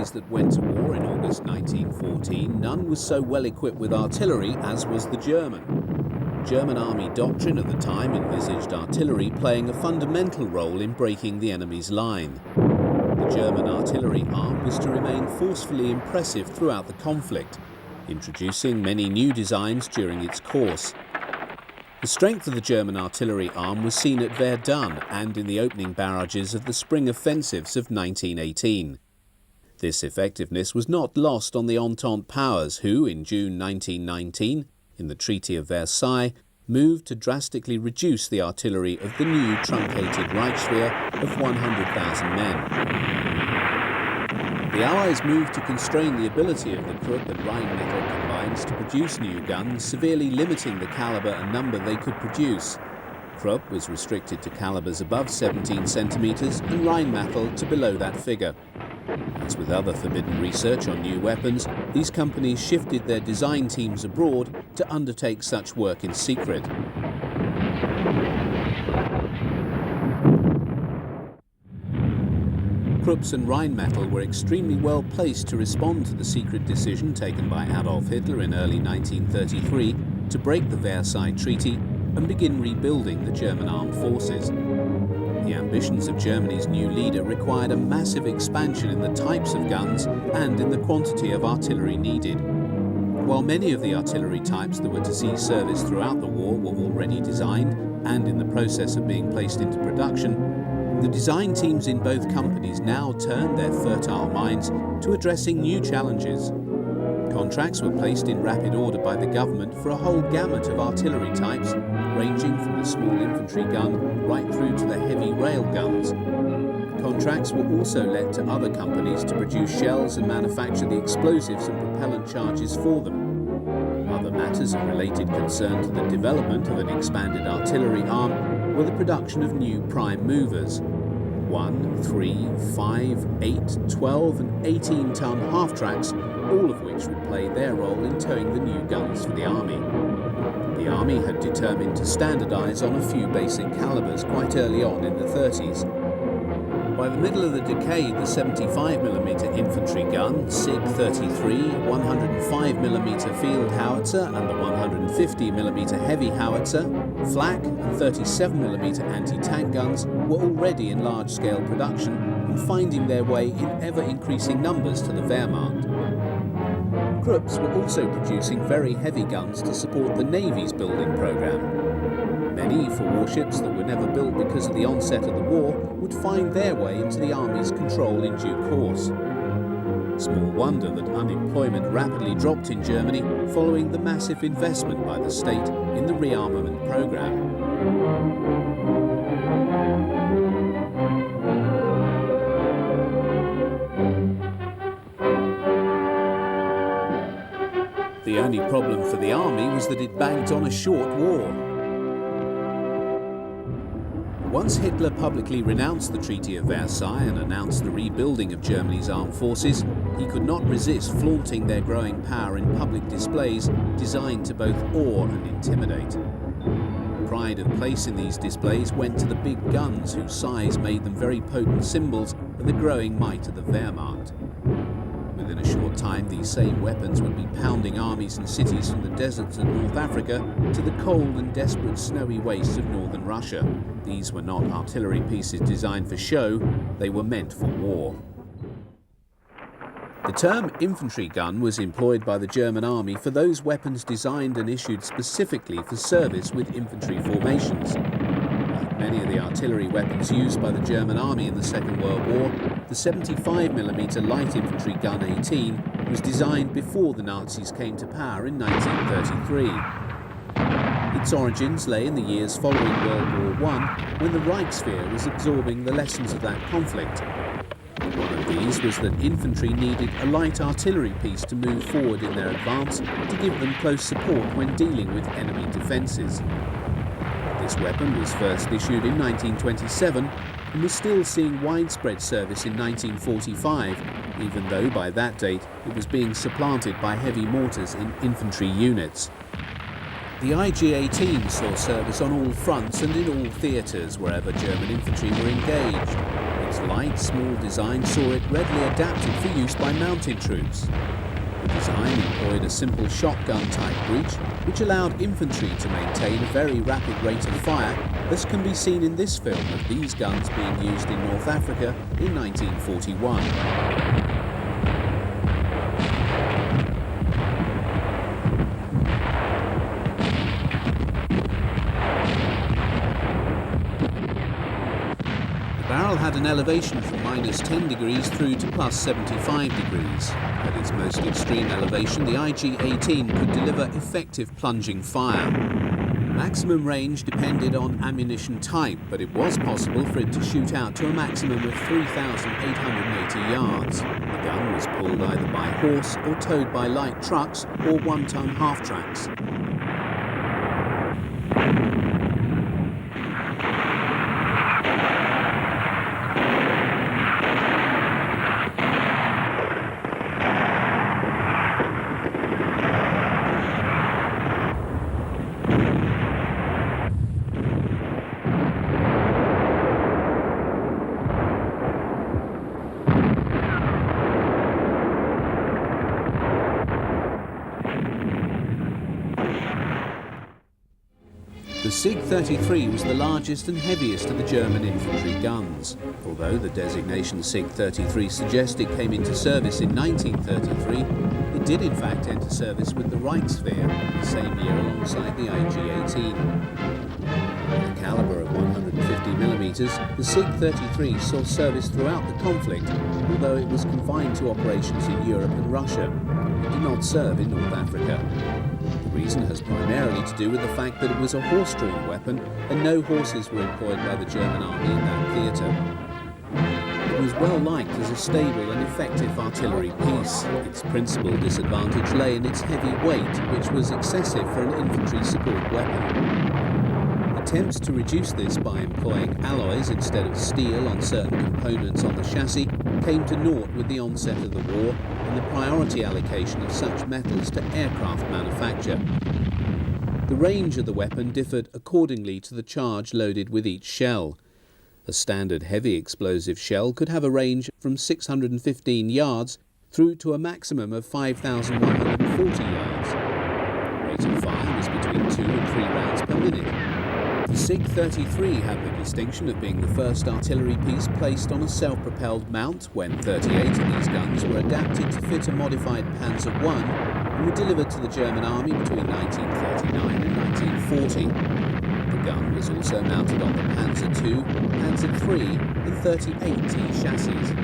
armies that went to war in August 1914, none was so well equipped with artillery as was the German. German army doctrine at the time envisaged artillery playing a fundamental role in breaking the enemy's line. The German artillery arm was to remain forcefully impressive throughout the conflict, introducing many new designs during its course. The strength of the German artillery arm was seen at Verdun and in the opening barrages of the spring offensives of 1918. This effectiveness was not lost on the Entente powers who, in June 1919, in the Treaty of Versailles, moved to drastically reduce the artillery of the new truncated Reichswehr of 100,000 men. The Allies moved to constrain the ability of the Krupp and Rheinmetall combines to produce new guns, severely limiting the caliber and number they could produce. Krupp was restricted to calibers above 17 centimeters and Rheinmetall to below that figure. As with other forbidden research on new weapons, these companies shifted their design teams abroad to undertake such work in secret. Krupps and Rheinmetall were extremely well placed to respond to the secret decision taken by Adolf Hitler in early 1933 to break the Versailles Treaty and begin rebuilding the German armed forces. The ambitions of Germany's new leader required a massive expansion in the types of guns and in the quantity of artillery needed. While many of the artillery types that were to see service throughout the war were already designed and in the process of being placed into production, the design teams in both companies now turned their fertile minds to addressing new challenges. Contracts were placed in rapid order by the government for a whole gamut of artillery types, ranging from the small infantry gun right through to the heavy rail guns. Contracts were also let to other companies to produce shells and manufacture the explosives and propellant charges for them. Other matters of related concern to the development of an expanded artillery arm were the production of new prime movers. 1, 3, 5, 8, 12 and 18-ton half-tracks, all of which would play their role in towing the new guns for the army. The army had determined to standardise on a few basic calibers quite early on in the 30s. By the middle of the decade, the 75mm infantry gun, SIG 33, 105mm field howitzer and the 150mm heavy howitzer, flak and 37mm anti-tank guns were already in large-scale production and finding their way in ever-increasing numbers to the Wehrmacht. Krupps were also producing very heavy guns to support the Navy's building program. Many, for warships that were never built because of the onset of the war, would find their way into the Army's control in due course. Small wonder that unemployment rapidly dropped in Germany following the massive investment by the state in the rearmament program. The only problem for the army was that it banked on a short war. Once Hitler publicly renounced the Treaty of Versailles and announced the rebuilding of Germany's armed forces, he could not resist flaunting their growing power in public displays designed to both awe and intimidate. Pride of place in these displays went to the big guns whose size made them very potent symbols of the growing might of the Wehrmacht. Within a short time, these same weapons would be pounding armies and cities from the deserts of North Africa to the cold and desperate snowy wastes of northern Russia. These were not artillery pieces designed for show, they were meant for war. The term infantry gun was employed by the German army for those weapons designed and issued specifically for service with infantry formations. Like many of the artillery weapons used by the German army in the Second World War, the 75mm light infantry gun 18 was designed before the Nazis came to power in 1933. Its origins lay in the years following World War I, when the Reichswehr was absorbing the lessons of that conflict. One of these was that infantry needed a light artillery piece to move forward in their advance to give them close support when dealing with enemy defences. This weapon was first issued in 1927 and was still seeing widespread service in 1945, even though by that date it was being supplanted by heavy mortars in infantry units. The IG-18 saw service on all fronts and in all theatres wherever German infantry were engaged. Its light, small design saw it readily adapted for use by mounted troops. The design employed a simple shotgun-type breech, which allowed infantry to maintain a very rapid rate of fire, as can be seen in this film of these guns being used in North Africa in 1941. The barrel had an elevation from -10 degrees through to +75 degrees. At its most extreme elevation, the IG-18 could deliver effective plunging fire. Maximum range depended on ammunition type, but it was possible for it to shoot out to a maximum of 3,880 yards. The gun was pulled either by horse or towed by light trucks or one-ton half-tracks. The SIG-33 was the largest and heaviest of the German infantry guns. Although the designation SIG-33 suggests it came into service in 1933, it did in fact enter service with the Reichswehr the same year alongside the IG-18. With a caliber of 150mm, the SIG-33 saw service throughout the conflict, although it was confined to operations in Europe and Russia. It did not serve in North Africa. The reason has primarily to do with the fact that it was a horse-drawn weapon and no horses were employed by the German army in that theatre. It was well liked as a stable and effective artillery piece. Its principal disadvantage lay in its heavy weight, which was excessive for an infantry support weapon. Attempts to reduce this by employing alloys instead of steel on certain components on the chassis came to naught with the onset of the war and the priority allocation of such metals to aircraft manufacture. The range of the weapon differed accordingly to the charge loaded with each shell. A standard heavy explosive shell could have a range from 615 yards through to a maximum of 5,140 yards. The rate of fire was between 2 and 3 rounds per minute. The SIG-33 had the distinction of being the first artillery piece placed on a self-propelled mount when 38 of these guns were adapted to fit a modified Panzer I and were delivered to the German army between 1939 and 1940. The gun was also mounted on the Panzer II, Panzer III and 38T chassis.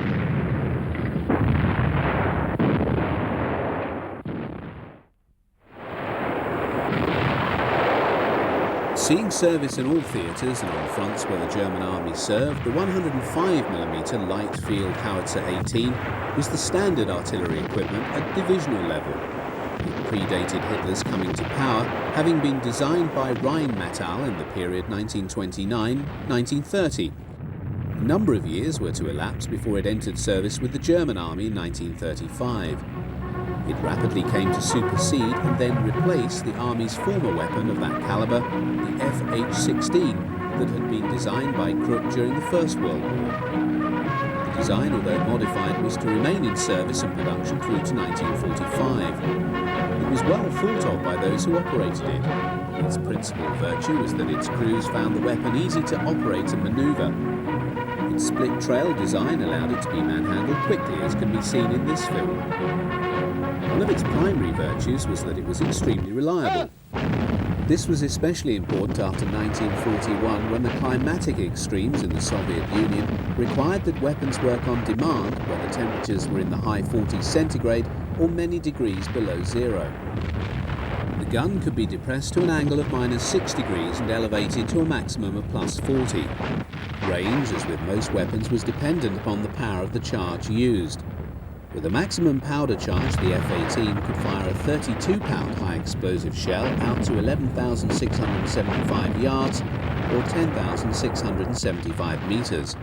Seeing service in all theatres and on fronts where the German army served, the 105mm light field howitzer 18 was the standard artillery equipment at divisional level. It predated Hitler's coming to power, having been designed by Rheinmetall in the period 1929-1930. A number of years were to elapse before it entered service with the German army in 1935. It rapidly came to supersede and then replace the Army's former weapon of that caliber, the FH-16, that had been designed by Krupp during the First World War. The design, although modified, was to remain in service and production through to 1945. It was well thought of by those who operated it. Its principal virtue was that its crews found the weapon easy to operate and manoeuvre. Its split-trail design allowed it to be manhandled quickly, as can be seen in this film. One of its primary virtues was that it was extremely reliable. This was especially important after 1941, when the climatic extremes in the Soviet Union required that weapons work on demand, whether temperatures were in the high 40s centigrade or many degrees below zero. The gun could be depressed to an angle of -6 degrees and elevated to a maximum of +40. Range, as with most weapons, was dependent upon the power of the charge used. With a maximum powder charge, the F-18 could fire a 32-pound high explosive shell out to 11,675 yards or 10,675 meters.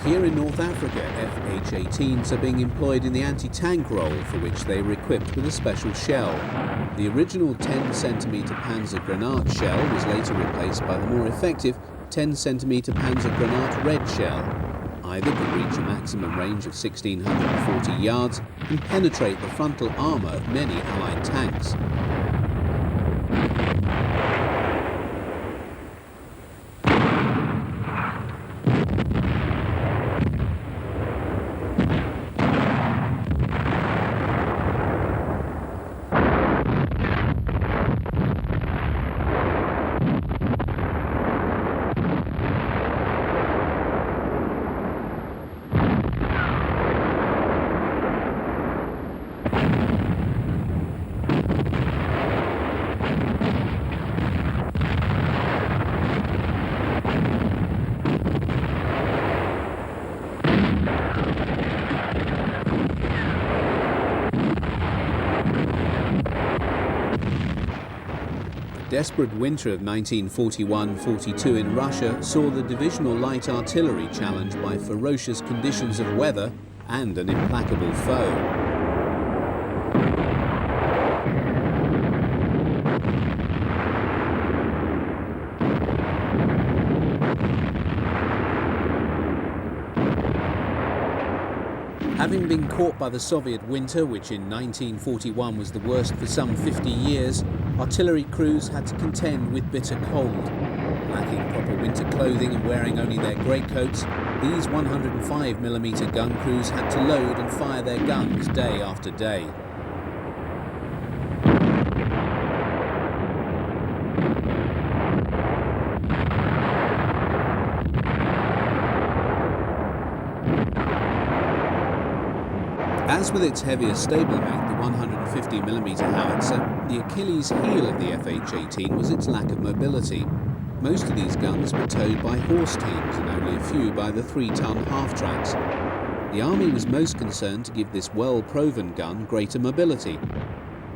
Here in North Africa, FH-18s are being employed in the anti-tank role, for which they were equipped with a special shell. The original 10cm Panzergranat shell was later replaced by the more effective 10cm Panzergranat red shell. Either could reach a maximum range of 1,640 yards and penetrate the frontal armour of many Allied tanks. The desperate winter of 1941-42 in Russia saw the divisional light artillery challenged by ferocious conditions of weather and an implacable foe. Having been caught by the Soviet winter, which in 1941 was the worst for some 50 years, artillery crews had to contend with bitter cold. Lacking proper winter clothing and wearing only their greatcoats, these 105mm gun crews had to load and fire their guns day after day. As with its heavier stablemate, the 150mm howitzer, the Achilles heel of the FH-18 was its lack of mobility. Most of these guns were towed by horse teams and only a few by the 3-ton half-tracks. The Army was most concerned to give this well-proven gun greater mobility.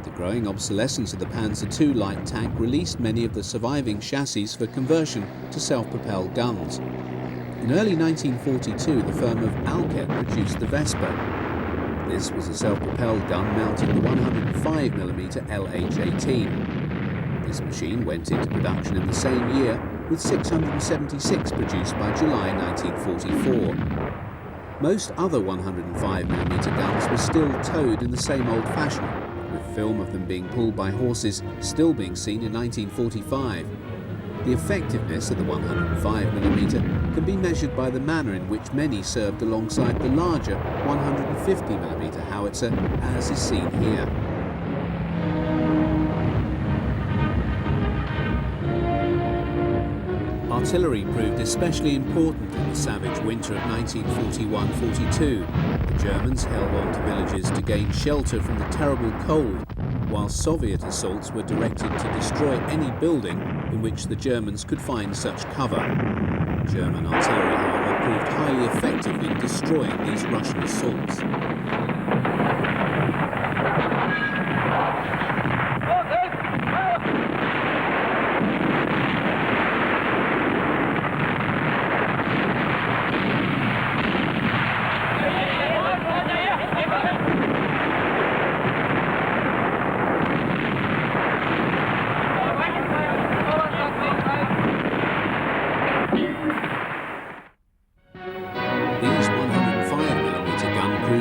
The growing obsolescence of the Panzer II light tank released many of the surviving chassis for conversion to self-propelled guns. In early 1942, the firm of Alket produced the Vespa. This was a self-propelled gun mounting the 105mm LH-18. This machine went into production in the same year, with 676 produced by July 1944. Most other 105mm guns were still towed in the same old fashion, with film of them being pulled by horses still being seen in 1945. The effectiveness of the 105mm can be measured by the manner in which many served alongside the larger 150mm howitzer, as is seen here. Artillery proved especially important in the savage winter of 1941-42. The Germans held on to villages to gain shelter from the terrible cold, while Soviet assaults were directed to destroy any building in which the Germans could find such cover. German artillery, however, proved highly effective in destroying these Russian assaults.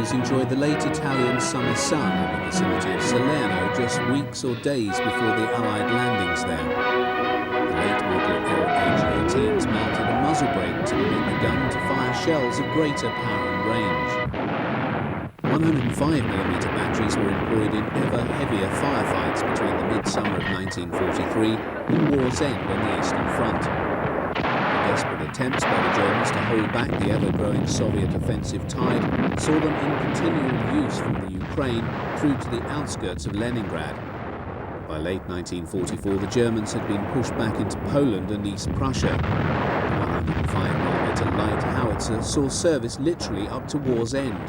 Enjoyed the late Italian summer sun in the vicinity of Salerno just weeks or days before the Allied landings there. The late model LH-18s mounted a muzzle brake to permit the gun to fire shells of greater power and range. 105mm batteries were employed in ever heavier firefights between the midsummer of 1943 and war's end on the Eastern Front. Desperate attempts by the Germans to hold back the ever-growing Soviet offensive tide saw them in continual use from the Ukraine through to the outskirts of Leningrad. By late 1944, the Germans had been pushed back into Poland and East Prussia. The 105mm light howitzer saw service literally up to war's end.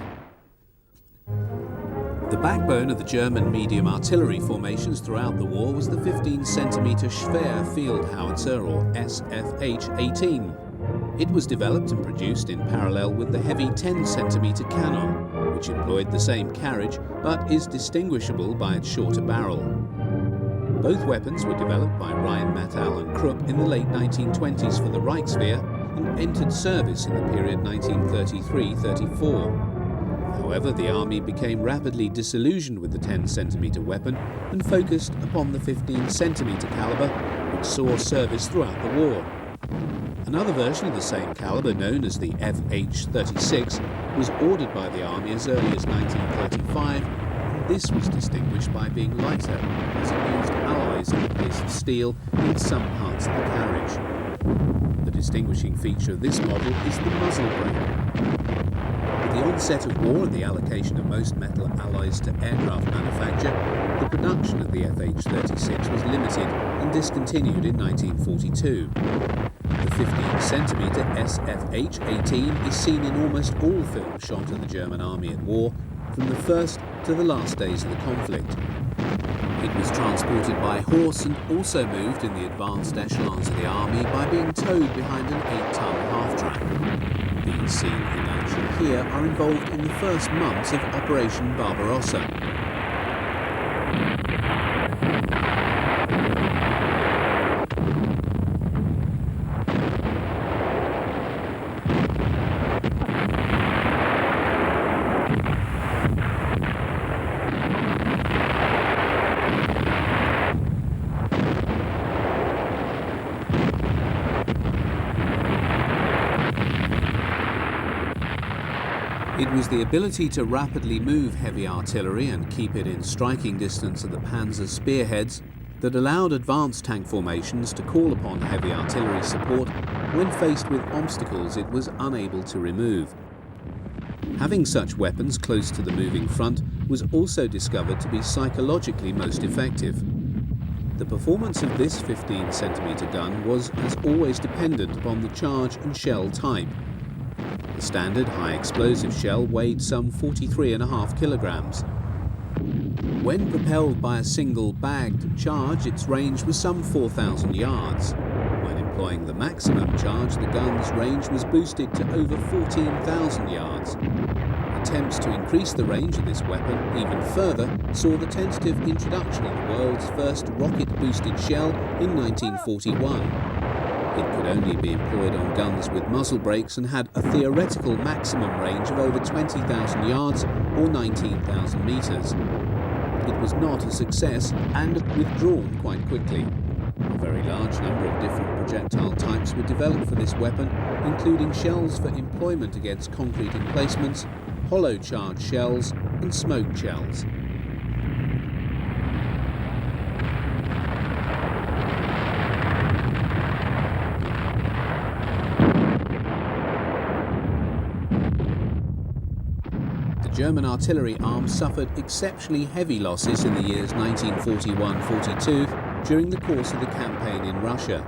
The backbone of the German medium artillery formations throughout the war was the 15cm Schwer field howitzer, or SFH-18. It was developed and produced in parallel with the heavy 10-centimetre cannon, which employed the same carriage but is distinguishable by its shorter barrel. Both weapons were developed by Rheinmetall and Krupp in the late 1920s for the Reichswehr and entered service in the period 1933-34. However, the army became rapidly disillusioned with the 10-centimetre weapon and focused upon the 15-centimetre calibre, which saw service throughout the war. Another version of the same calibre, known as the FH-36, was ordered by the army as early as 1935, and this was distinguished by being lighter, as it used alloys in place of steel in some parts of the carriage. The distinguishing feature of this model is the muzzle brake. With the onset of war and the allocation of most metal alloys to aircraft manufacture, the production of the FH-36 was limited and discontinued in 1942. The 15-centimetre SFH-18 is seen in almost all films shot of the German army at war, from the first to the last days of the conflict. It was transported by horse and also moved in the advanced echelons of the army by being towed behind an 8-ton half-track. These seen in action here are involved in the first months of Operation Barbarossa. It was the ability to rapidly move heavy artillery and keep it in striking distance of the panzer spearheads that allowed advanced tank formations to call upon heavy artillery support when faced with obstacles it was unable to remove. Having such weapons close to the moving front was also discovered to be psychologically most effective. The performance of this 15-centimetre gun was, as always, dependent upon the charge and shell type. The standard high-explosive shell weighed some 43.5 kilograms. When propelled by a single bagged charge, its range was some 4,000 yards. When employing the maximum charge, the gun's range was boosted to over 14,000 yards. Attempts to increase the range of this weapon even further saw the tentative introduction of the world's first rocket-boosted shell in 1941. It could only be employed on guns with muzzle brakes and had a theoretical maximum range of over 20,000 yards or 19,000 metres. It was not a success and withdrawn quite quickly. A very large number of different projectile types were developed for this weapon, including shells for employment against concrete emplacements, hollow charge shells and smoke shells. The German artillery arm suffered exceptionally heavy losses in the years 1941-42 during the course of the campaign in Russia.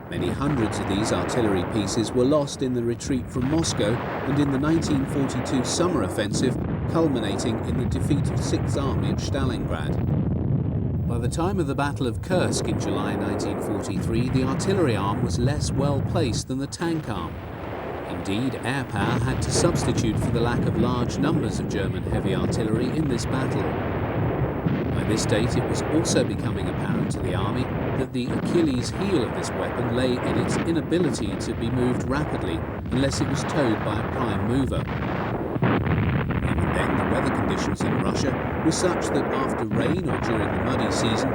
Many hundreds of these artillery pieces were lost in the retreat from Moscow and in the 1942 summer offensive, culminating in the defeat of 6th Army at Stalingrad. By the time of the Battle of Kursk in July 1943, the artillery arm was less well placed than the tank arm. Indeed, air power had to substitute for the lack of large numbers of German heavy artillery in this battle. By this date, it was also becoming apparent to the army that the Achilles heel of this weapon lay in its inability to be moved rapidly unless it was towed by a prime mover. Even then, the weather conditions in Russia were such that after rain or during the muddy season,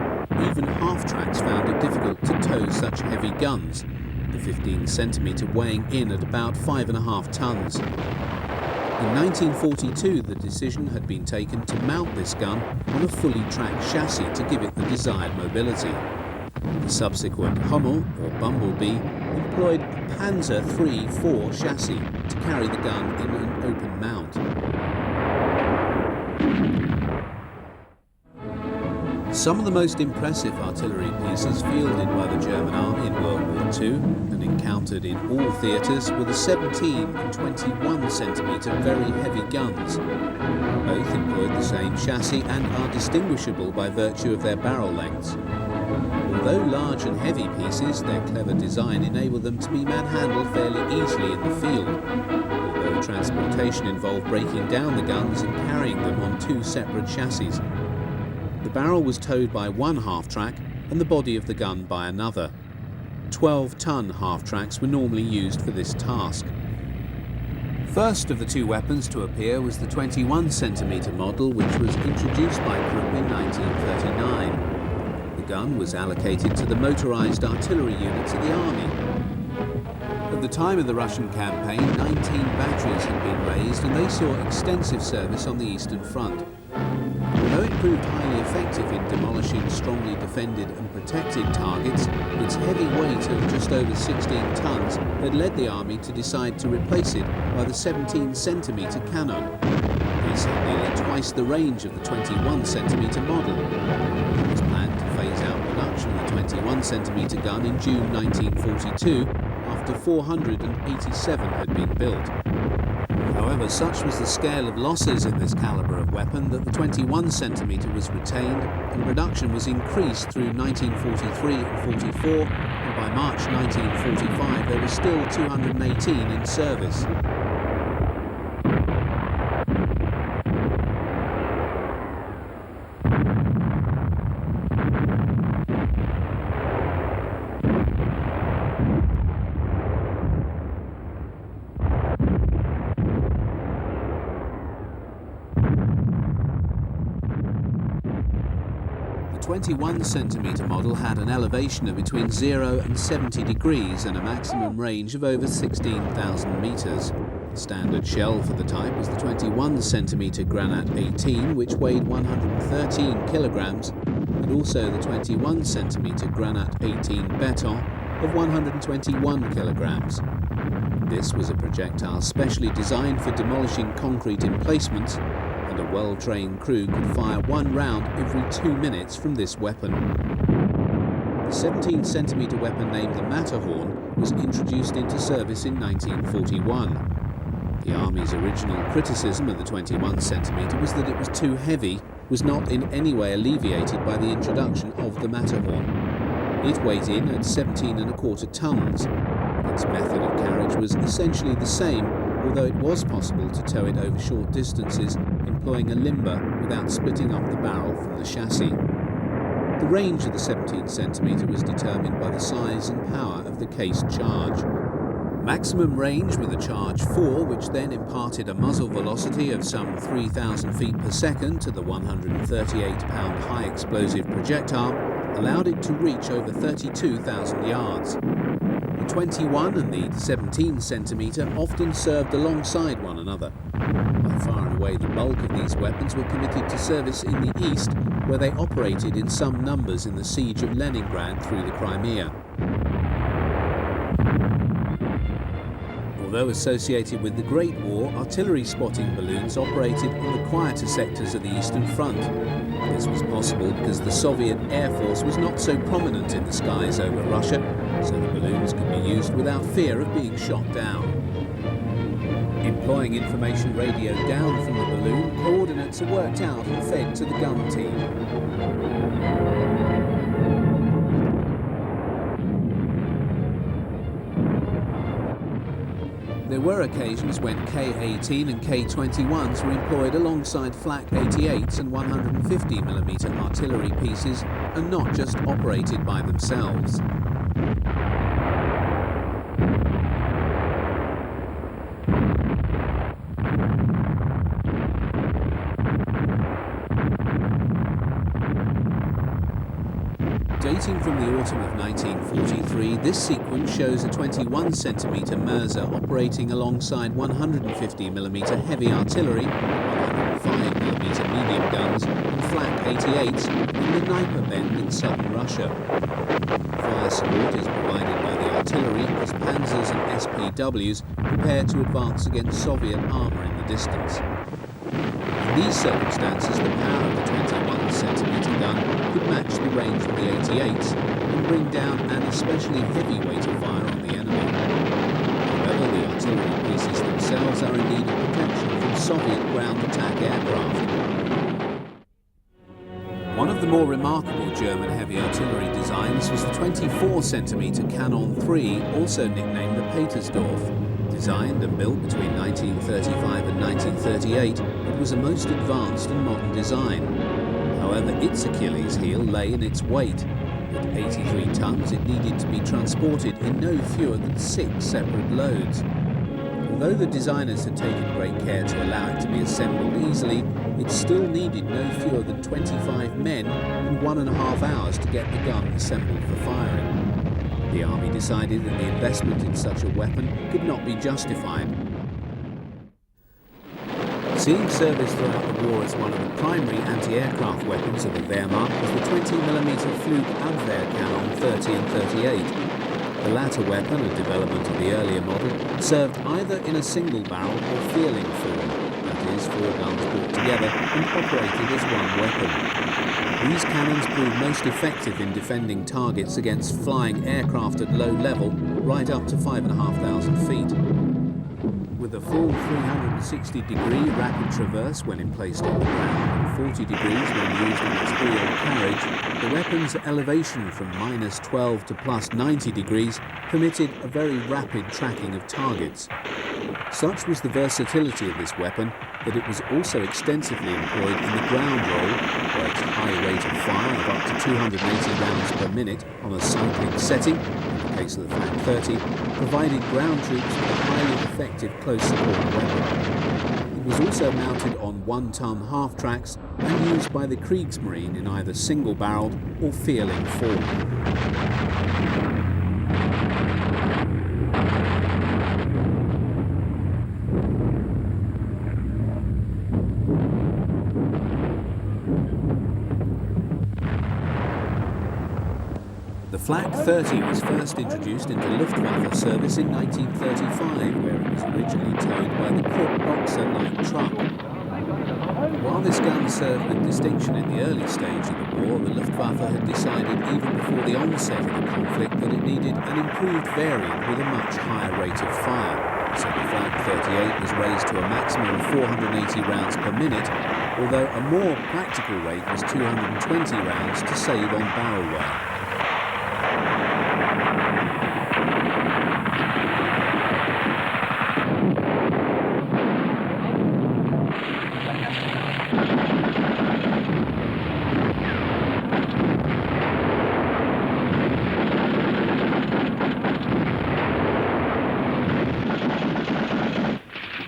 even half-tracks found it difficult to tow such heavy guns, the 15-centimetre weighing in at about 5.5 tons. In 1942, the decision had been taken to mount this gun on a fully tracked chassis to give it the desired mobility. The subsequent Hummel, or Bumblebee, employed a Panzer III-4 chassis to carry the gun in an open mount. Some of the most impressive artillery pieces fielded by the German army in World War II and encountered in all theatres were the 17 and 21 centimetre very heavy guns. Both employed the same chassis and are distinguishable by virtue of their barrel lengths. Although large and heavy pieces, their clever design enabled them to be manhandled fairly easily in the field, although transportation involved breaking down the guns and carrying them on two separate chassis. The barrel was towed by one half-track and the body of the gun by another. 12-ton half-tracks were normally used for this task. First of the two weapons to appear was the 21-centimetre model, which was introduced by Krupp in 1939. The gun was allocated to the motorised artillery units of the army. At the time of the Russian campaign, 19 batteries had been raised and they saw extensive service on the Eastern Front. Although it proved highly effective in demolishing strongly defended and protected targets, its heavy weight of just over 16 tons had led the army to decide to replace it by the 17-centimetre cannon. This had nearly twice the range of the 21-centimetre model. It was planned to phase out production of the 21-centimetre gun in June 1942, after 487 had been built. However, such was the scale of losses in this calibre of weapon that the 21-centimetre was retained and production was increased through 1943 and 44, and by March 1945 there were still 218 in service. The 21-centimetre model had an elevation of between 0 and 70 degrees and a maximum range of over 16,000 metres. The standard shell for the type was the 21-centimetre Granat 18, which weighed 113 kilograms, and also the 21-centimetre Granat 18 Beton of 121 kilograms. This was a projectile specially designed for demolishing concrete emplacements, and a well-trained crew could fire one round every 2 minutes from this weapon. The 17-centimetre weapon named the Matterhorn was introduced into service in 1941. The Army's original criticism of the 21-centimetre was that it was too heavy, was not in any way alleviated by the introduction of the Matterhorn. It weighed in at 17¼ tons. Its method of carriage was essentially the same, although it was possible to tow it over short distances, employing a limber without splitting up the barrel from the chassis. The range of the 17-centimetre was determined by the size and power of the cased charge. Maximum range with a charge 4, which then imparted a muzzle velocity of some 3,000 feet per second to the 138-pound high-explosive projectile, allowed it to reach over 32,000 yards. The 21 and the 17-centimetre often served alongside one another. By far and away the bulk of these weapons were committed to service in the east, where they operated in some numbers in the siege of Leningrad through the Crimea. Although associated with the Great War, artillery spotting balloons operated in the quieter sectors of the Eastern Front. This was possible because the Soviet Air Force was not so prominent in the skies over Russia, so the balloons could be used without fear of being shot down. Employing information radio down from the balloon, coordinates are worked out and fed to the gun team. There were occasions when K-18 and K-21s were employed alongside Flak 88s and 150mm artillery pieces and not just operated by themselves. Dating from the autumn of 1943, this sequence shows a 21-centimetre Mirza operating alongside 150mm heavy artillery, 105mm medium guns and Flak 88s in the Dnieper Bend in southern Russia. Fire support is provided by the artillery as Panzers and SPWs prepare to advance against Soviet armour in the distance. In these circumstances, the power of the 21-centimetre gun could match the range of the 88s and bring down an especially heavy weight of fire on the enemy. However, the artillery pieces themselves are in need of protection from Soviet ground attack aircraft. One of the the more remarkable German heavy artillery designs was the 24cm Canon III, also nicknamed the Petersdorf. Designed and built between 1935 and 1938, it was a most advanced and modern design. However, its Achilles heel lay in its weight. At 83 tons, it needed to be transported in no fewer than 6 separate loads. Although the designers had taken great care to allow it to be assembled easily, it still needed no fewer than 25 men and 1.5 hours to get the gun assembled for firing. The army decided that the investment in such a weapon could not be justified. Seeing service throughout the war as one of the primary anti-aircraft weapons of the Wehrmacht was the 20mm Flug Abwehrkanone 30 and 38. The latter weapon, a development of the earlier model, served either in a single barrel or feeling form, that is, 4 guns brought together and operated as one weapon. These cannons proved most effective in defending targets against flying aircraft at low level, right up to 5,500 feet. With a full 360-degree rapid traverse when it placed on the ground and 40 degrees when used in its wheel carriage, the weapon's elevation from -12 to +90 degrees permitted a very rapid tracking of targets. Such was the versatility of this weapon that it was also extensively employed in the ground role, where its high rate of fire of up to 280 rounds per minute on a cycling setting, in the case of the Flak 30, provided ground troops with a highly effective close support weapon. It was also mounted on 1-ton half-tracks and used by the Kriegsmarine in either single-barreled or feeling form. The Flak 30 was first introduced into Luftwaffe service in 1935, where it was originally towed by the Krupp Boxer light truck. While this gun served with distinction in the early stage of the war, the Luftwaffe had decided even before the onset of the conflict that it needed an improved variant with a much higher rate of fire. So the Flak 38 was raised to a maximum of 480 rounds per minute, although a more practical rate was 220 rounds to save on barrel wear.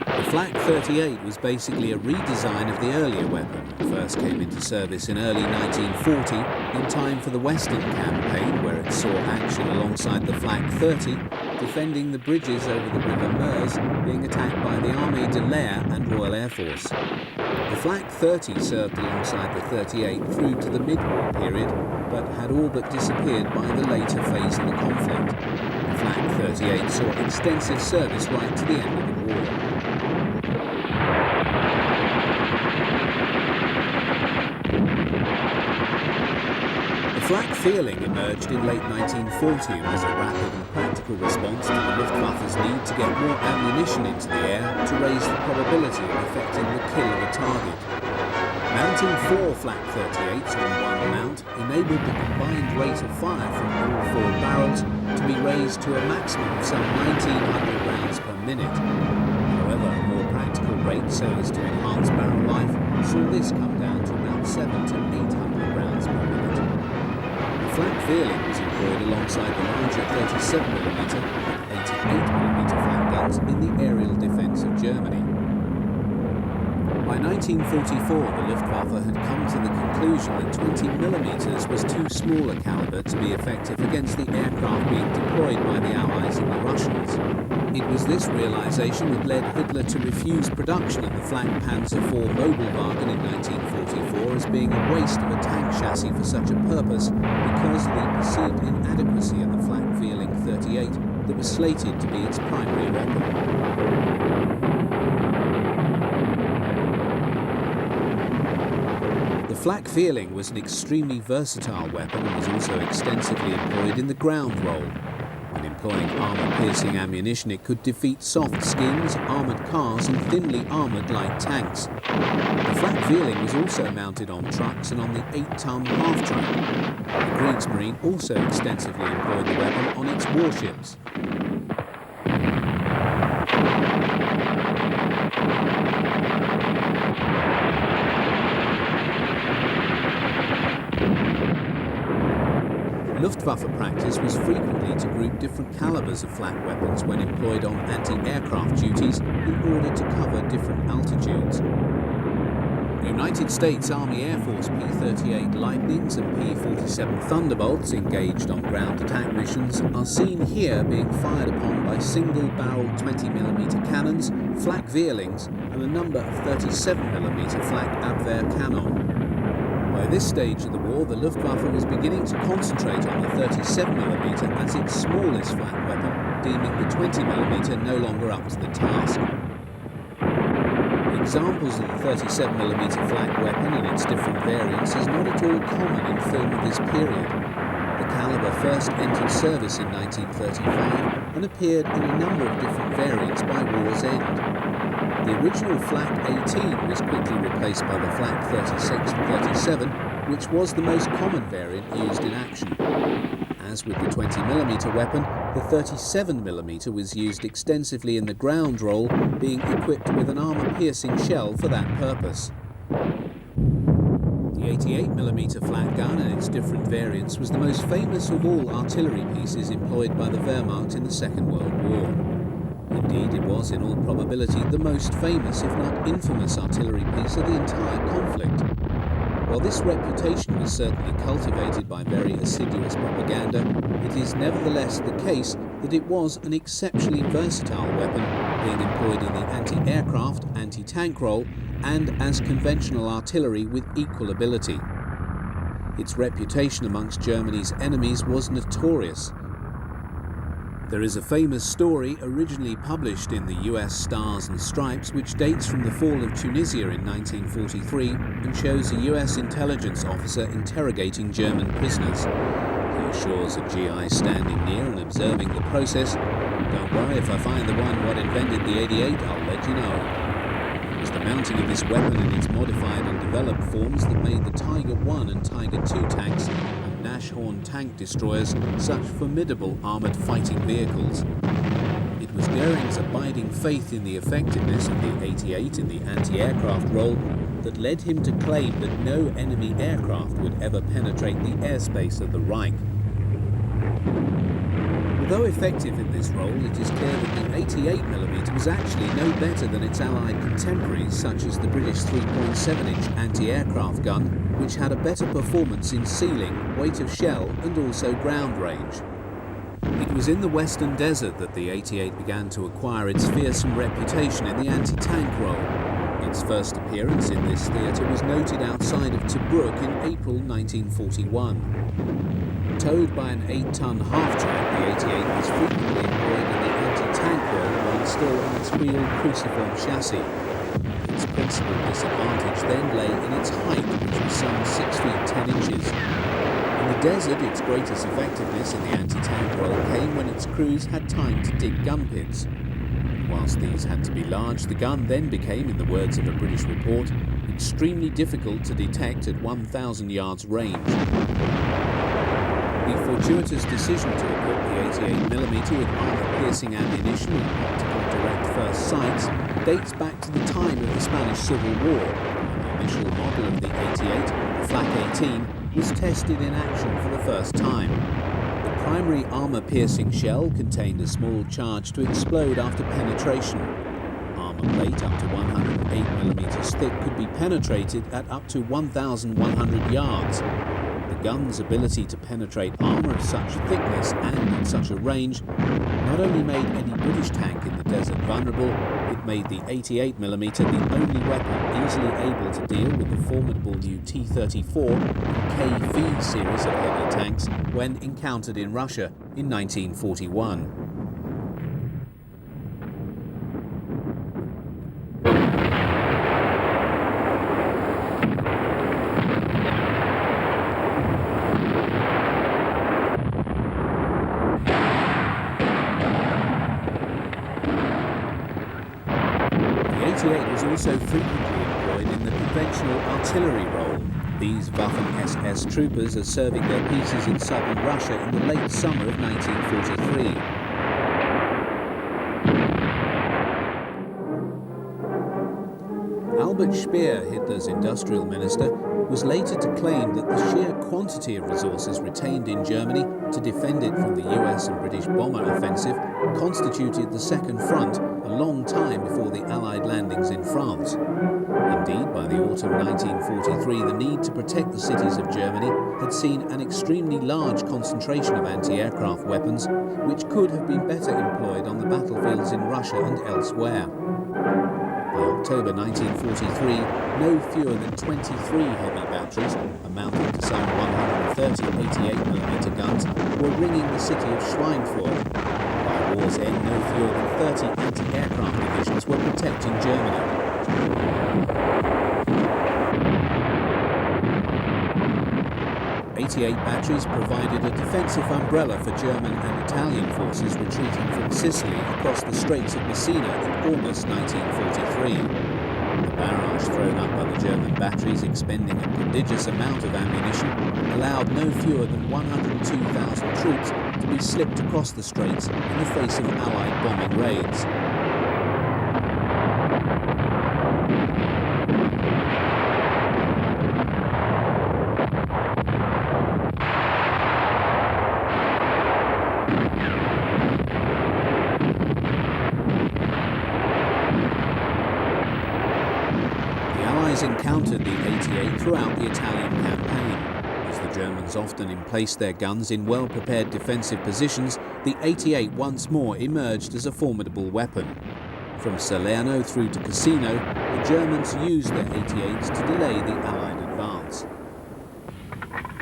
The Flak 38 was basically a redesign of the earlier weapon. It first came into service in early 1940, in time for the Western Campaign, where it saw action alongside the Flak 30, defending the bridges over the River Meuse, being attacked by the Armée de l'Air and Royal Air Force. The Flak 30 served alongside the 38 through to the mid-war period, but had all but disappeared by the later phase of the conflict. The Flak 38 saw extensive service right to the end of the war. The Flak feeling emerged in late 1940 and was a rapid and practical response to the Luftwaffe's need to get more ammunition into the air to raise the probability of effecting the kill of a target. Mounting 4 Flak 38s on one mount enabled the combined rate of fire from all 4 barrels to be raised to a maximum of some 1,900 rounds per minute. However, a more practical rate so as to enhance barrel life saw this come down to around 700 to 800 rounds per minute. The Flak feeling was employed alongside the larger 37mm and 88mm flak guns in the aerial defence of Germany. By 1944, the Luftwaffe had come to the conclusion that 20mm was too small a calibre to be effective against the aircraft being deployed by the Allies and the Russians. It was this realisation that led Hitler to refuse production of the Flak Panzer IV Mobilwagen in 1944 as being a waste of a tank chassis for such a purpose because of the perceived inadequacy of the Flak Feeling 38 that was slated to be its primary weapon. The Flak Feeling was an extremely versatile weapon and was also extensively employed in the ground role. When employed employing armor-piercing ammunition, it could defeat soft skins, armoured cars and thinly armoured light tanks. The flak Vierling was also mounted on trucks and on the 8-ton half-track. The Kriegsmarine also extensively employed the weapon on its warships. Luftwaffe practice was frequently to group different calibers of flak weapons when employed on anti-aircraft duties in order to cover different altitudes. United States Army Air Force P-38 Lightnings and P-47 Thunderbolts engaged on ground attack missions are seen here being fired upon by single-barreled 20mm cannons, flak Vierlings and a number of 37mm flak Abwehrkanone. By this stage of the war, the Luftwaffe was beginning to concentrate on the 37mm as its smallest flak weapon, deeming the 20mm no longer up to the task. Examples of the 37mm flak weapon and its different variants is not at all common in film of this period. The caliber first entered service in 1935 and appeared in a number of different variants by war's end. The original flak 18 was quickly replaced by the flak 36 and 37, which was the most common variant used in action. As with the 20mm weapon, the 37mm was used extensively in the ground role, being equipped with an armour-piercing shell for that purpose. The 88mm flak gun and its different variants was the most famous of all artillery pieces employed by the Wehrmacht in the Second World War. Indeed, it was, in all probability, the most famous, if not infamous, artillery piece of the entire conflict. While this reputation was certainly cultivated by very assiduous propaganda, it is nevertheless the case that it was an exceptionally versatile weapon, being employed in the anti-aircraft, anti-tank role, and as conventional artillery with equal ability. Its reputation amongst Germany's enemies was notorious. There is a famous story originally published in the US Stars and Stripes which dates from the fall of Tunisia in 1943 and shows a US intelligence officer interrogating German prisoners. He assures a GI standing near and observing the process, "Don't worry, if I find the one what invented the 88, I'll let you know." It was the mounting of this weapon in its modified and developed forms that made the Tiger I and Tiger II tanks Nashorn tank destroyers such formidable armoured fighting vehicles. It was Goering's abiding faith in the effectiveness of the 88 in the anti-aircraft role that led him to claim that no enemy aircraft would ever penetrate the airspace of the Reich. Although effective in this role, it is clear that the 88mm was actually no better than its Allied contemporaries, such as the British 3.7-inch anti-aircraft gun, which had a better performance in ceiling, weight of shell, and also ground range. It was in the Western Desert that the 88 began to acquire its fearsome reputation in the anti-tank role. Its first appearance in this theatre was noted outside of Tobruk in April 1941. Towed by an 8-ton half-track, the 88 was frequently employed in the anti-tank role while still on its wheeled cruciform chassis. Its principal disadvantage then lay in its height, which was some 6 feet 10 inches. In the desert, its greatest effectiveness in the anti-tank role came when its crews had time to dig gun pits. Whilst these had to be large, the gun then became, in the words of a British report, extremely difficult to detect at 1,000 yards range. The fortuitous decision to equip the 88mm with armor-piercing ammunition and optical direct first sights dates back to the time of the Spanish Civil War, when the initial model of the 88, the flak 18, was tested in action for the first time. The primary armor-piercing shell contained a small charge to explode after penetration. Armor plate up to 108mm thick could be penetrated at up to 1,100 yards. The gun's ability to penetrate armour of such thickness and at such a range not only made any British tank in the desert vulnerable, it made the 88mm the only weapon easily able to deal with the formidable new T-34 and KV series of heavy tanks when encountered in Russia in 1941. 88 was also frequently employed in the conventional artillery role. These Waffen-SS troopers are serving their pieces in southern Russia in the late summer of 1943. Albert Speer, Hitler's industrial minister, was later to claim that the sheer quantity of resources retained in Germany to defend it from the US and British bomber offensive constituted the Second Front a long time before the Allied landings in France. Indeed, by the autumn 1943, the need to protect the cities of Germany had seen an extremely large concentration of anti-aircraft weapons, which could have been better employed on the battlefields in Russia and elsewhere. By October 1943, no fewer than 23 heavy batteries, amounting to some 130 88mm guns, were ringing the city of Schweinfurt. By war's end, no fewer than 30 anti-aircraft divisions were protecting Germany. 88 batteries provided a defensive umbrella for German and Italian forces retreating from Sicily across the Straits of Messina in August 1943. The barrage thrown up by the German batteries, expending a prodigious amount of ammunition, allowed no fewer than 102,000 troops to be slipped across the straits in the face of Allied bombing raids. Encountered the 88 throughout the Italian campaign. As the Germans often emplaced their guns in well-prepared defensive positions, the 88 once more emerged as a formidable weapon. From Salerno through to Cassino, the Germans used their 88s to delay the Allied advance.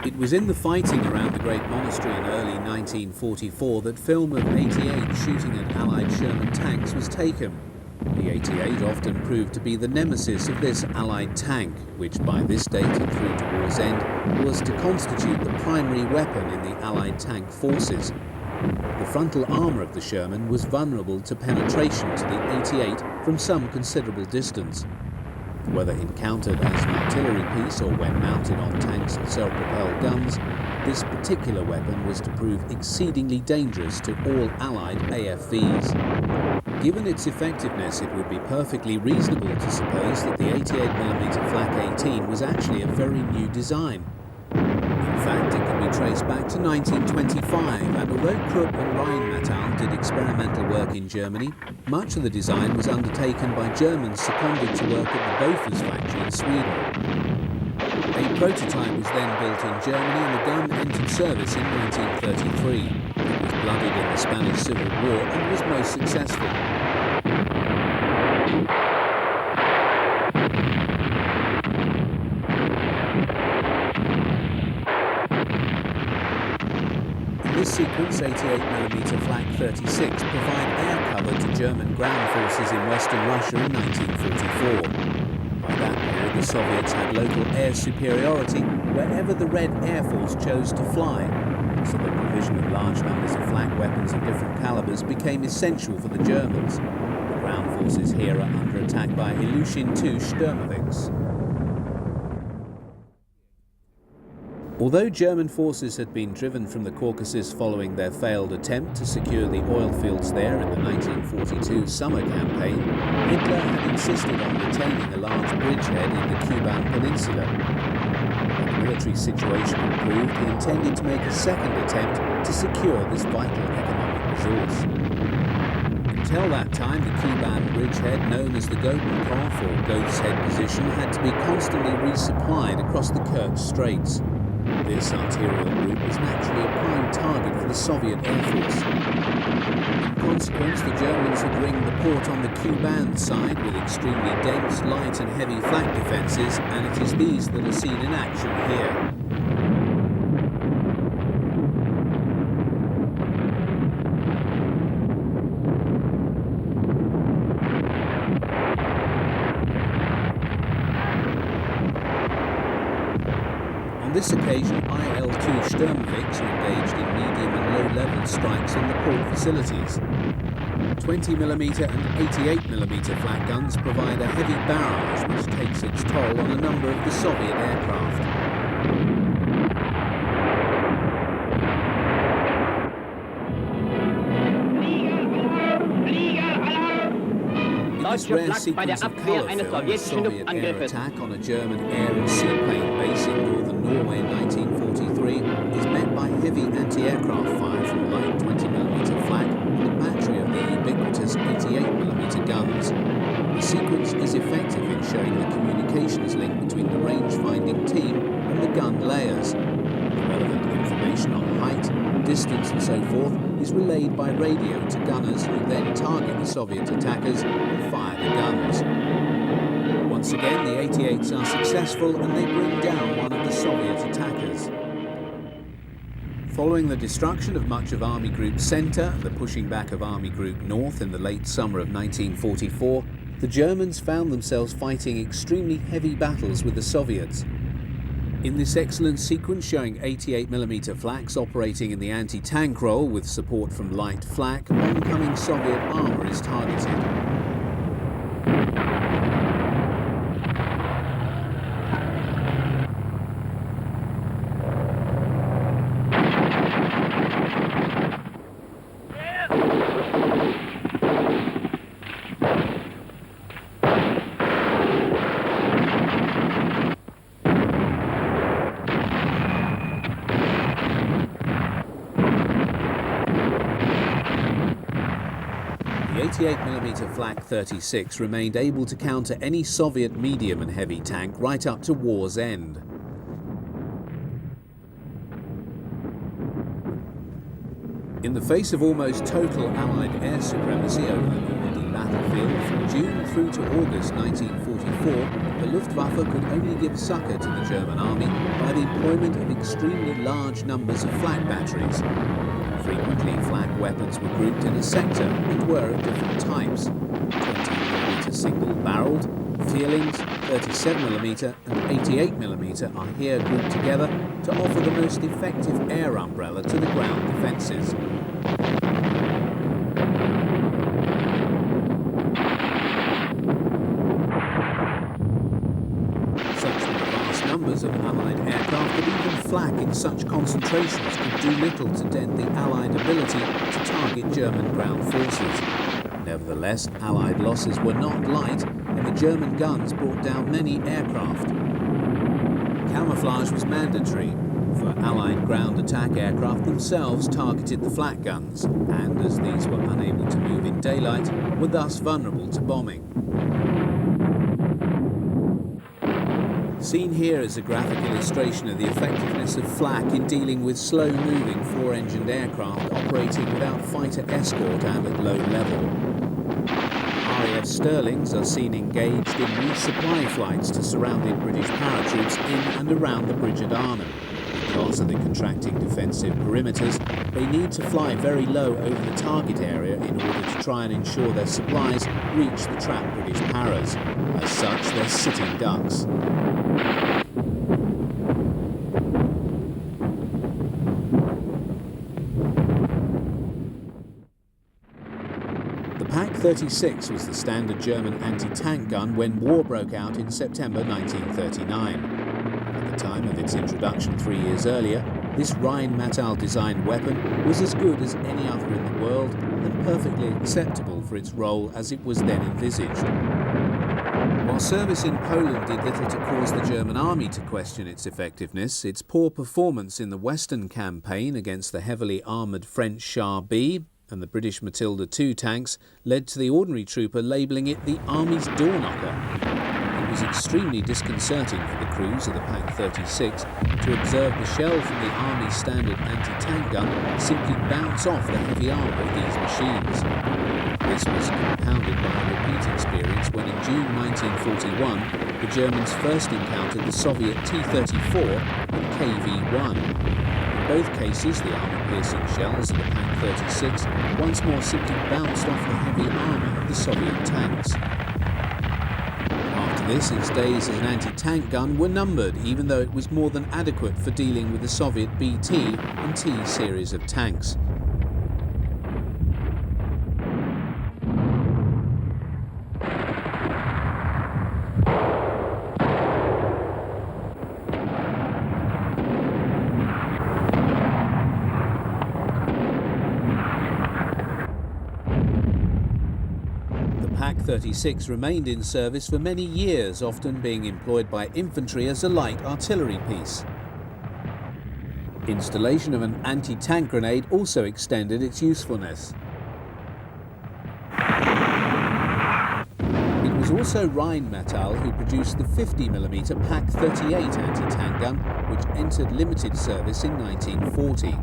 It was in the fighting around the Great Monastery in early 1944 that film of 88 shooting at Allied Sherman tanks was taken. The 88 often proved to be the nemesis of this Allied tank, which by this date and through to war's end was to constitute the primary weapon in the Allied tank forces. The frontal armour of the Sherman was vulnerable to penetration to the 88 from some considerable distance. Whether encountered as an artillery piece or when mounted on tanks and self-propelled guns, this particular weapon was to prove exceedingly dangerous to all Allied AFVs. Given its effectiveness, it would be perfectly reasonable to suppose that the 88mm Flak 18 was actually a very new design. In fact, it can be traced back to 1925, and although Krupp and Rheinmetall did experimental work in Germany, much of the design was undertaken by Germans seconded to work at the Bofors factory in Sweden. A prototype was then built in Germany and the gun entered service in 1933. It was blooded in the Spanish Civil War and was most successful. In this sequence, 88mm Flak 36 provide air cover to German ground forces in western Russia in 1944. By that period, the Soviets had local air superiority wherever the Red Air Force chose to fly, so the provision of large numbers of flak weapons of different calibers became essential for the Germans. The ground forces here are under attack by Ilyushin II Sturmovix. Although German forces had been driven from the Caucasus following their failed attempt to secure the oil fields there in the 1942 summer campaign, Hitler had insisted on retaining a large bridgehead in the Kuban Peninsula. When the military situation improved, he intended to make a second attempt to secure this vital economic resource. Until that time, the Kuban bridgehead, known as the Gotenkopf or Goat's Head position, had to be constantly resupplied across the Kerch Straits. This arterial route was naturally a prime target for the Soviet Air Force. In consequence, the Germans had ringed the port on the Kuban side with extremely dense, light and heavy flak defences, and it is these that are seen in action here. On this occasion, IL-2 Sturmovix are engaged in medium and low-level strikes on the port facilities. 20mm and 88mm flak guns provide a heavy barrage which takes its toll on a number of the Soviet aircraft. In this rare sequence of colour film, a Soviet air attack on a German air and seaplane base in northern Norway in 1943 is met by heavy anti-aircraft fire from light 20mm flak and a battery of the ubiquitous 88mm guns. The sequence is effective in showing the communications link between the range-finding team and the gun layers. The relevant information on height, distance and so forth is relayed by radio to gunners who then target the Soviet attackers and fire the guns. Once again, the 88s are successful and they bring down one of the Soviet attackers. Following the destruction of much of Army Group Centre and the pushing back of Army Group North in the late summer of 1944, the Germans found themselves fighting extremely heavy battles with the Soviets. In this excellent sequence showing 88mm flaks operating in the anti-tank role with support from light flak, oncoming Soviet armour is targeted. The 88mm flak 36 remained able to counter any Soviet medium and heavy tank right up to war's end. In the face of almost total Allied air supremacy over the Normandy battlefield, from June through to August 1944, the Luftwaffe could only give succour to the German army by the employment of extremely large numbers of flak batteries. Frequently, flak weapons were grouped in a sector and were of different types. 20mm single-barrelled, Feelings, 37mm and 88mm are here grouped together to offer the most effective air umbrella to the ground defences. Such were the vast numbers of Allied aircraft that even flak in such concentrations could do little to dent the Allied ability to target German ground forces. Nevertheless, Allied losses were not light, and the German guns brought down many aircraft. Camouflage was mandatory, for Allied ground attack aircraft themselves targeted the flak guns, and as these were unable to move in daylight, were thus vulnerable to bombing. Seen here is a graphic illustration of the effectiveness of flak in dealing with slow-moving four-engined aircraft operating without fighter escort and at low level. RAF Sterlings are seen engaged in resupply flights to surrounded British paratroops in and around the bridge at Arnhem. Because of the contracting defensive perimeters, they need to fly very low over the target area in order to try and ensure their supplies reach the trapped British paras. As such, they're sitting ducks. The Pak-36 was the standard German anti-tank gun when war broke out in September 1939. At the time of its introduction 3 years earlier, this Rheinmetall-designed weapon was as good as any other in the world and perfectly acceptable for its role as it was then envisaged. While service in Poland did little to cause the German army to question its effectiveness, its poor performance in the Western campaign against the heavily armoured French Char B and the British Matilda II tanks led to the ordinary trooper labelling it the Army's door knocker. It was extremely disconcerting for the crews of the Pak-36 to observe the shell from the Army's standard anti-tank gun simply bounce off the heavy armour of these machines. This was compounded by a repeat experience when in June 1941 the Germans first encountered the Soviet T-34 and KV-1. In both cases, the armour-piercing shells of the Pak-36 once more simply bounced off the heavy armour of the Soviet tanks. After this, its days as an anti-tank gun were numbered, even though it was more than adequate for dealing with the Soviet BT and T series of tanks. Pak-36 remained in service for many years, often being employed by infantry as a light artillery piece. Installation of an anti-tank grenade also extended its usefulness. It was also Rheinmetall who produced the 50mm Pak-38 anti-tank gun, which entered limited service in 1940.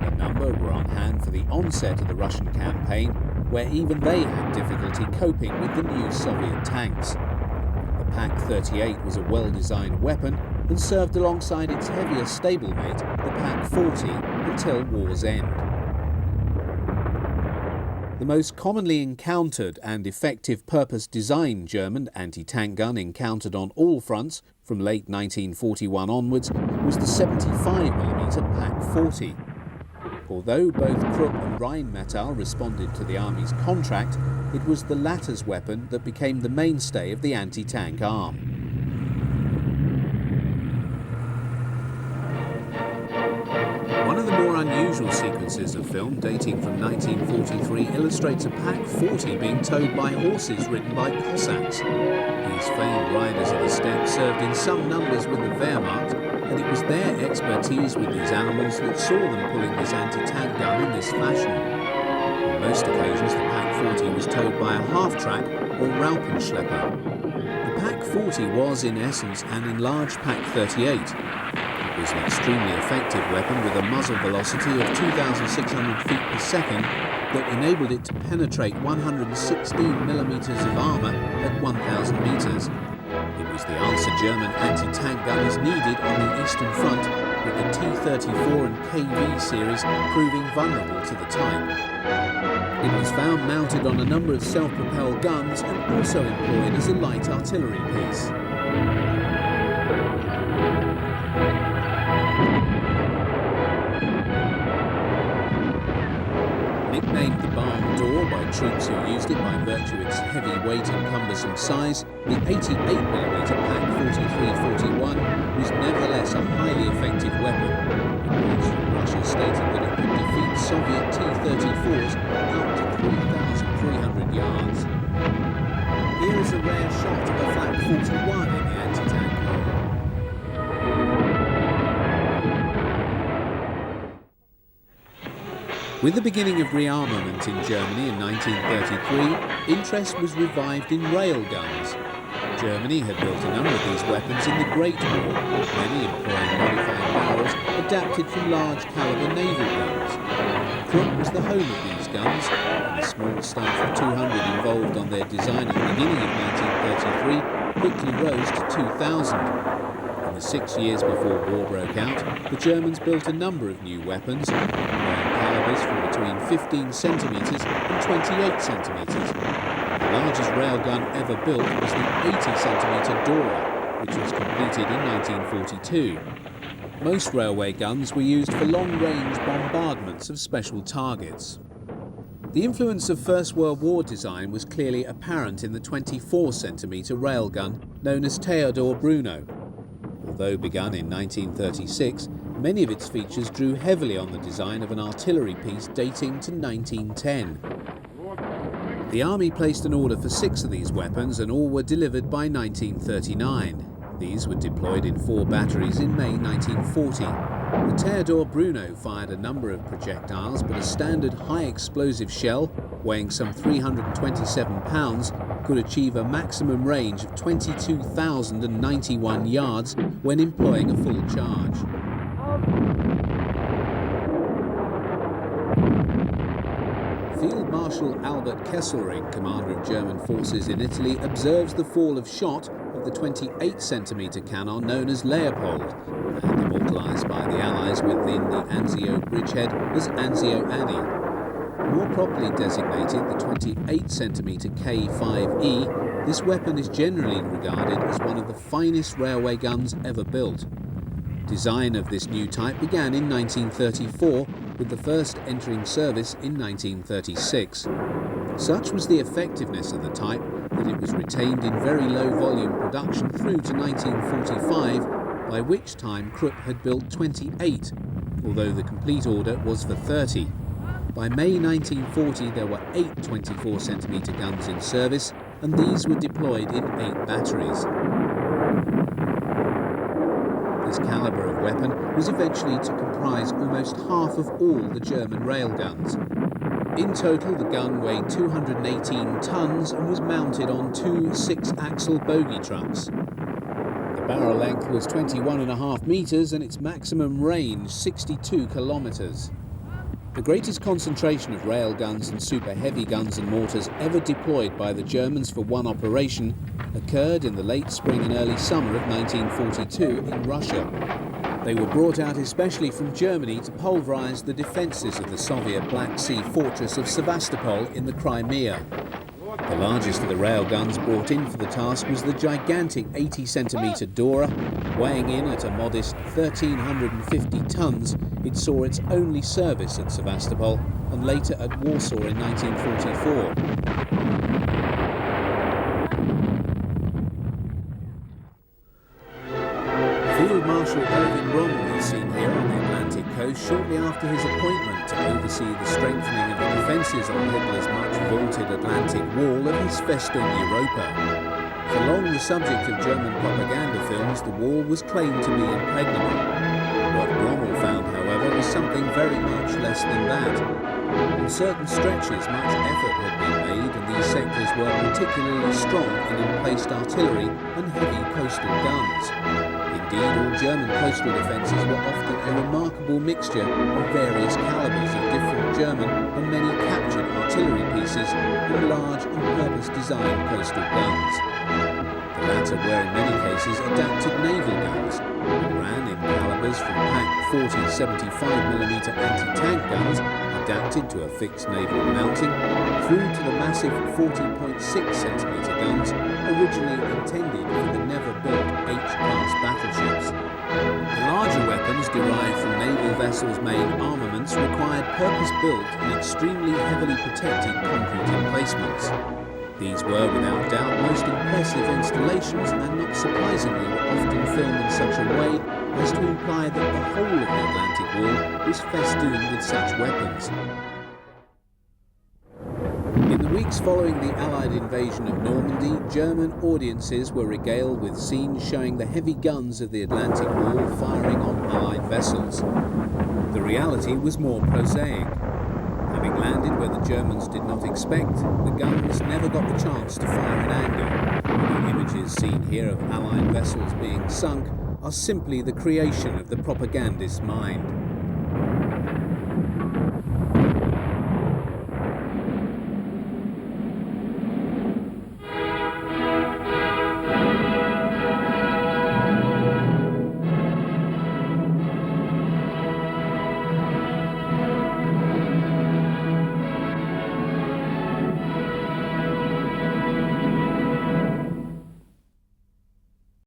A number were on hand for the onset of the Russian campaign, where even they had difficulty coping with the new Soviet tanks. The Pak-38 was a well-designed weapon and served alongside its heavier stablemate, the Pak-40, until war's end. The most commonly encountered and effective purpose-designed German anti-tank gun encountered on all fronts from late 1941 onwards was the 75mm Pak-40. Although both Krupp and Rheinmetall responded to the Army's contract, it was the latter's weapon that became the mainstay of the anti-tank arm. One of the more unusual sequences of film, dating from 1943, illustrates a Pak-40 being towed by horses ridden by Cossacks. These famed riders of the steppe served in some numbers with the Wehrmacht, and it was their expertise with these animals that saw them pulling this anti-tank gun in this fashion. On most occasions, the Pak-40 was towed by a half-track or Raupenschlepper. The Pak-40 was, in essence, an enlarged Pak-38. It was an extremely effective weapon with a muzzle velocity of 2,600 feet per second that enabled it to penetrate 116mm of armour at 1,000 metres. It was the answer German anti-tank gunners needed on the Eastern Front, with the T-34 and KV series proving vulnerable to the type. It was found mounted on a number of self-propelled guns and also employed as a light artillery piece. Nicknamed the barn door by troops who used it by virtue of its heavy weight and cumbersome size, the 88mm Pak-43-41 was nevertheless a highly effective weapon. Reports from Russia stated that it could defeat Soviet T-34s out to 3,300 yards. Here is a rare shot of a Flak 41 in the anti-tank role. With the beginning of rearmament in Germany in 1933, interest was revived in railguns. Germany had built a number of these weapons in the Great War, many employing modified barrels adapted from large caliber naval guns. Krupp was the home of these guns, and a small staff of 200 involved on their design at the beginning of 1933 quickly rose to 2,000. In the 6 years before war broke out, the Germans built a number of new weapons, calibers from between 15 centimetres and 28 centimetres. The largest railgun ever built was the 80cm Dora, which was completed in 1942. Most railway guns were used for long-range bombardments of special targets. The influence of First World War design was clearly apparent in the 24cm railgun known as Theodor Bruno. Although begun in 1936, many of its features drew heavily on the design of an artillery piece dating to 1910. The Army placed an order for 6 of these weapons, and all were delivered by 1939. These were deployed in 4 batteries in May 1940. The Theodor Bruno fired a number of projectiles, but a standard high-explosive shell, weighing some 327 pounds, could achieve a maximum range of 22,091 yards when employing a full charge. Field Marshal Albert Kesselring, commander of German forces in Italy, observes the fall of shot of the 28cm cannon known as Leopold, and immortalised by the Allies within the Anzio bridgehead as Anzio Annie. More properly designated the 28cm K5E, this weapon is generally regarded as one of the finest railway guns ever built. Design of this new type began in 1934, with the first entering service in 1936. Such was the effectiveness of the type that it was retained in very low volume production through to 1945, by which time Krupp had built 28, although the complete order was for 30. By May 1940, there were 8 24cm guns in service, and these were deployed in 8 batteries. This calibre of weapon was eventually to comprise almost half of all the German railguns. In total, the gun weighed 218 tons and was mounted on 2 6-axle bogie trucks. The barrel length was 21.5 metres and its maximum range 62 kilometres. The greatest concentration of railguns and super heavy guns and mortars ever deployed by the Germans for one operation occurred in the late spring and early summer of 1942 in Russia. They were brought out especially from Germany to pulverise the defences of the Soviet Black Sea fortress of Sevastopol in the Crimea. The largest of the railguns brought in for the task was the gigantic 80cm Dora. Weighing in at a modest 1,350 tons, it saw its only service at Sevastopol and later at Warsaw in 1944. Field Marshal Erwin Rommel is seen here on the Atlantic coast shortly after his appointment to oversee the strengthening of the defences on Hitler's much-vaunted Atlantic Wall of his Festung Europa. For long the subject of German propaganda films, the wall was claimed to be impregnable. What Rommel found, however, was something very much less than that. On certain stretches, much effort had been made, and these sectors were particularly strong in emplaced artillery and heavy coastal guns. Indeed, all German coastal defences were often a remarkable mixture of various calibres of different German and many captured artillery pieces and large and purpose-designed coastal guns. The latter were in many cases adapted naval guns and ran in calibres from packed 40-75mm anti-tank guns adapted to a fixed naval mounting through to the massive 40.6cm guns originally intended for the never-built H-class battleships. The larger weapons derived from naval vessels' main armaments required purpose-built and extremely heavily protected concrete emplacements. These were, without doubt, most impressive installations and, not surprisingly, were often filmed in such a way as to imply that the whole of the Atlantic Wall was festooned with such weapons. In the weeks following the Allied invasion of Normandy, German audiences were regaled with scenes showing the heavy guns of the Atlantic Wall firing on Allied vessels. The reality was more prosaic. Having landed where the Germans did not expect, the guns never got the chance to fire in anger. The images seen here of Allied vessels being sunk are simply the creation of the propagandist's mind.